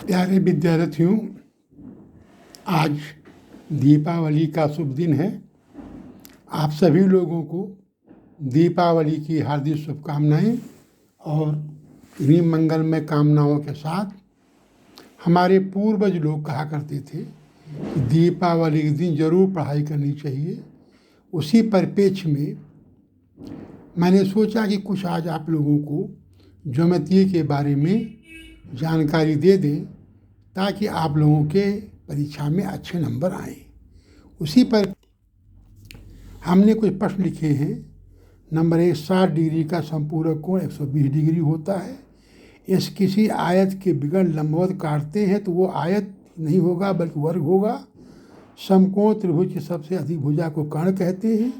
प्यारे विद्यार्थियों, आज दीपावली का शुभ दिन है। आप सभी लोगों को दीपावली की हार्दिक शुभकामनाएं और इन्हीं मंगलमय कामनाओं के साथ हमारे पूर्वज लोग कहा करते थे कि दीपावली के दिन जरूर पढ़ाई करनी चाहिए। उसी परिप्रेक्ष्य में मैंने सोचा कि कुछ आज आप लोगों को ज्योमेट्री के बारे में जानकारी दे दें ताकि आप लोगों के परीक्षा में अच्छे नंबर आएं। उसी पर हमने कुछ प्रश्न लिखे हैं। नंबर 1, 60 डिग्री का संपूरक कोण 120 डिग्री होता है। इस किसी आयत के बिगड़ लंबवत काटते हैं तो वो आयत नहीं होगा बल्कि वर्ग होगा। समकोण त्रिभुज की सबसे अधिक भुजा को कर्ण कहते हैं।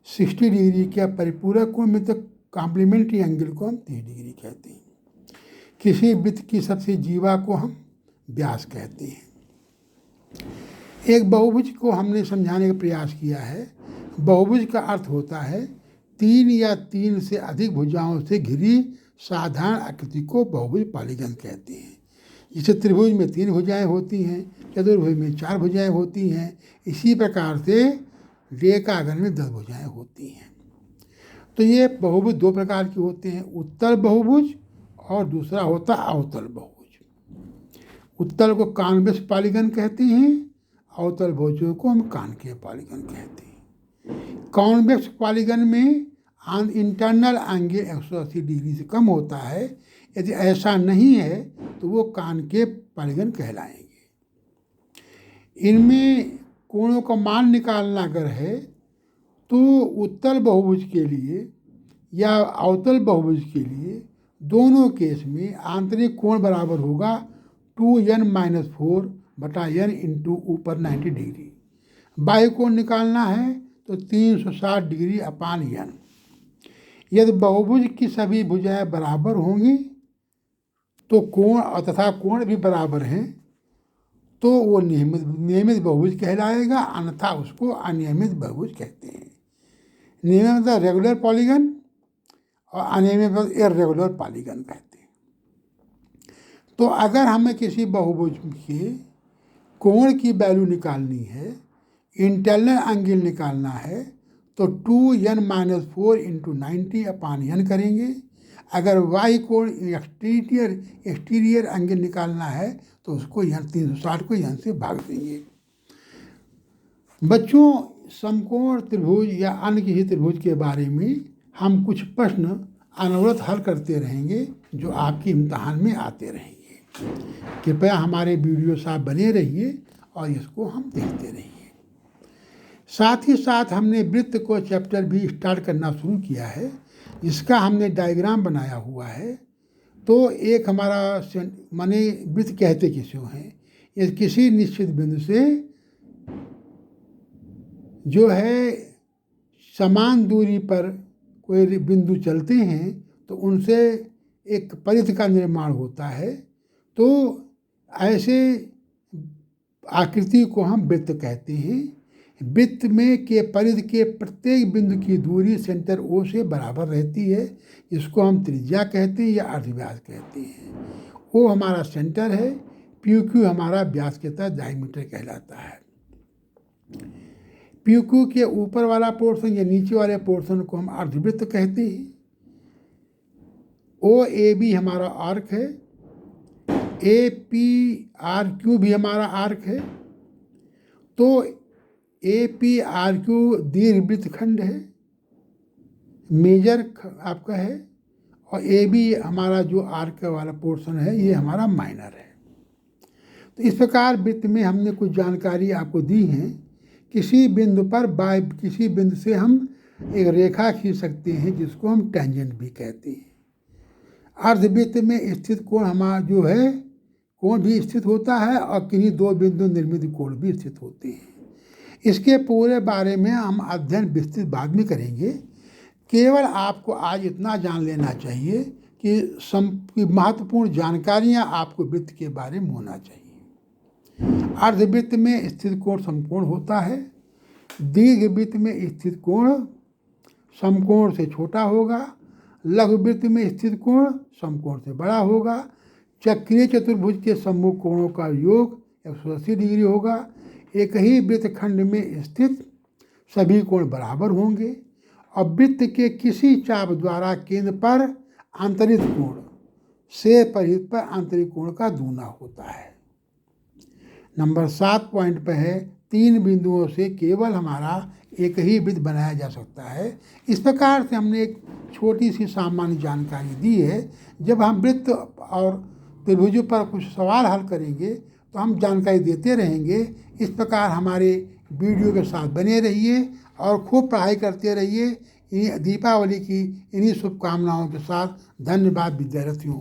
60 डिग्री के परिपूरक कोण में तो कॉम्प्लीमेंट्री एंगल को हम 30 डिग्री कहते हैं। किसी वृत्त की सबसे जीवा को हम व्यास कहते हैं। एक बहुभुज को हमने समझाने का प्रयास किया है। बहुभुज का अर्थ होता है 3 या 3 से अधिक भुजाओं से घिरी साधारण आकृति को बहुभुज पॉलीगन कहते हैं। जैसे त्रिभुज में 3 भुजाएं होती हैं, चतुर्भुज में 4 भुजाएं होती हैं, इसी प्रकार से रेखागण में 10 भुजाएं होती हैं। तो ये बहुभुज 2 प्रकार के होते हैं, उत्तल बहुभुज और दूसरा होता है अवतल बहुभुज। उत्तल को कॉन्वेक्स पॉलीगन कहते हैं, अवतल बहुभुजों को हम कॉनकेव पॉलीगन कहते हैं। कॉन्वेक्स पॉलीगन में इंटरनल एंगल 180 डिग्री से कम होता है। यदि ऐसा नहीं है तो वो कॉनकेव पॉलीगन कहलाएंगे। इनमें कोणों का मान निकालना अगर है तो उत्तल बहुभुज के लिए या अवतल बहुभुज के लिए दोनों केस में आंतरिक कोण बराबर होगा 2n-4 बटा n इंटू ऊपर 90 डिग्री। बाह्य कोण निकालना है तो 360 डिग्री अपान n। यदि बहुभुज की सभी भुजाएं बराबर होंगी तो कोण तथा कोण भी बराबर हैं तो वो नियमित बहुभुज कहलाएगा, अन्यथा उसको अनियमित बहुभुज कहते हैं। नियमित मतलब रेगुलर पॉलीगन और अनियमित मतलब इर्रेगुलर पॉलीगन कहते हैं। तो अगर हमें किसी बहुभुज के कोण की वैल्यू निकालनी है, इंटरनल एंगल निकालना है तो 2n-4 इंटू 90 अपान n करेंगे। अगर y कोण एक्सटीरियर एंगल निकालना है तो उसको 360 को n से भाग देंगे। बच्चों, समकोण त्रिभुज या अन्य किसी त्रिभुज के बारे में हम कुछ प्रश्न अनवरत हल करते रहेंगे जो आपके इम्तहान में आते रहेंगे। कृपया हमारे वीडियो साथ बने रहिए और इसको हम देखते रहिए। साथ ही साथ हमने वृत्त को चैप्टर भी स्टार्ट करना शुरू किया है, जिसका हमने डायग्राम बनाया हुआ है। तो एक हमारा माने वृत्त कहते किसी को हैं, ये किसी निश्चित बिंदु से जो है समान दूरी पर कोई बिंदु चलते हैं तो उनसे एक परिधि का निर्माण होता है। तो ऐसे आकृति को हम वृत्त कहते हैं। वृत्त में के परिधि के प्रत्येक बिंदु की दूरी सेंटर ओ से बराबर रहती है, इसको हम त्रिज्या कहते हैं या अर्धव्यास कहते हैं। ओ हमारा सेंटर है, PQ हमारा व्यास के तहत डायमीटर कहलाता है। PQ के ऊपर वाला पोर्शन या नीचे वाले पोर्शन को हम अर्धवृत्त कहते हैं। OAB हमारा आर्क है, APRQ भी हमारा आर्क है। तो APRQ दीर्घवृत्त खंड है, मेजर आपका है, और AB हमारा जो आर्क वाला पोर्शन है ये हमारा माइनर है। तो इस प्रकार वृत्त में हमने कुछ जानकारी आपको दी है। किसी बिंदु पर किसी बिंदु से हम एक रेखा खींच सकते हैं जिसको हम टेंजेंट भी कहते हैं। अर्धवृत्त में स्थित कोण हमारा जो है कोण भी स्थित होता है और किन्हीं 2 बिंदु निर्मित कोण भी स्थित होते हैं। इसके पूरे बारे में हम अध्ययन विस्तृत बाद में करेंगे। केवल आपको आज इतना जान लेना चाहिए कि महत्वपूर्ण जानकारियां आपको वृत्त के बारे में होना चाहिए। अर्धवृत्त में स्थित कोण समकोण होता है। दीर्घवृत्त में स्थित कोण समकोण से छोटा होगा। लघुवृत्त में स्थित कोण समकोण से बड़ा होगा। चक्रीय चतुर्भुज के सम्मुख कोणों का योग 180 डिग्री होगा। एक ही वृत्तखंड में स्थित सभी कोण बराबर होंगे और वृत्त के किसी चाप द्वारा केंद्र पर आंतरिक कोण से परिहित पर आंतरिक कोण का दूना होता है। नंबर 7 पॉइंट पर है 3 बिंदुओं से केवल हमारा एक ही वृत्त बनाया जा सकता है। इस प्रकार से हमने एक छोटी सी सामान्य जानकारी दी है। जब हम वृत्त और त्रिभुजों पर कुछ सवाल हल करेंगे तो हम जानकारी देते रहेंगे। इस प्रकार हमारे वीडियो के साथ बने रहिए और खूब पढ़ाई करते रहिए। दीपावली की इन्हीं शुभकामनाओं के साथ धन्यवाद विद्यार्थियों।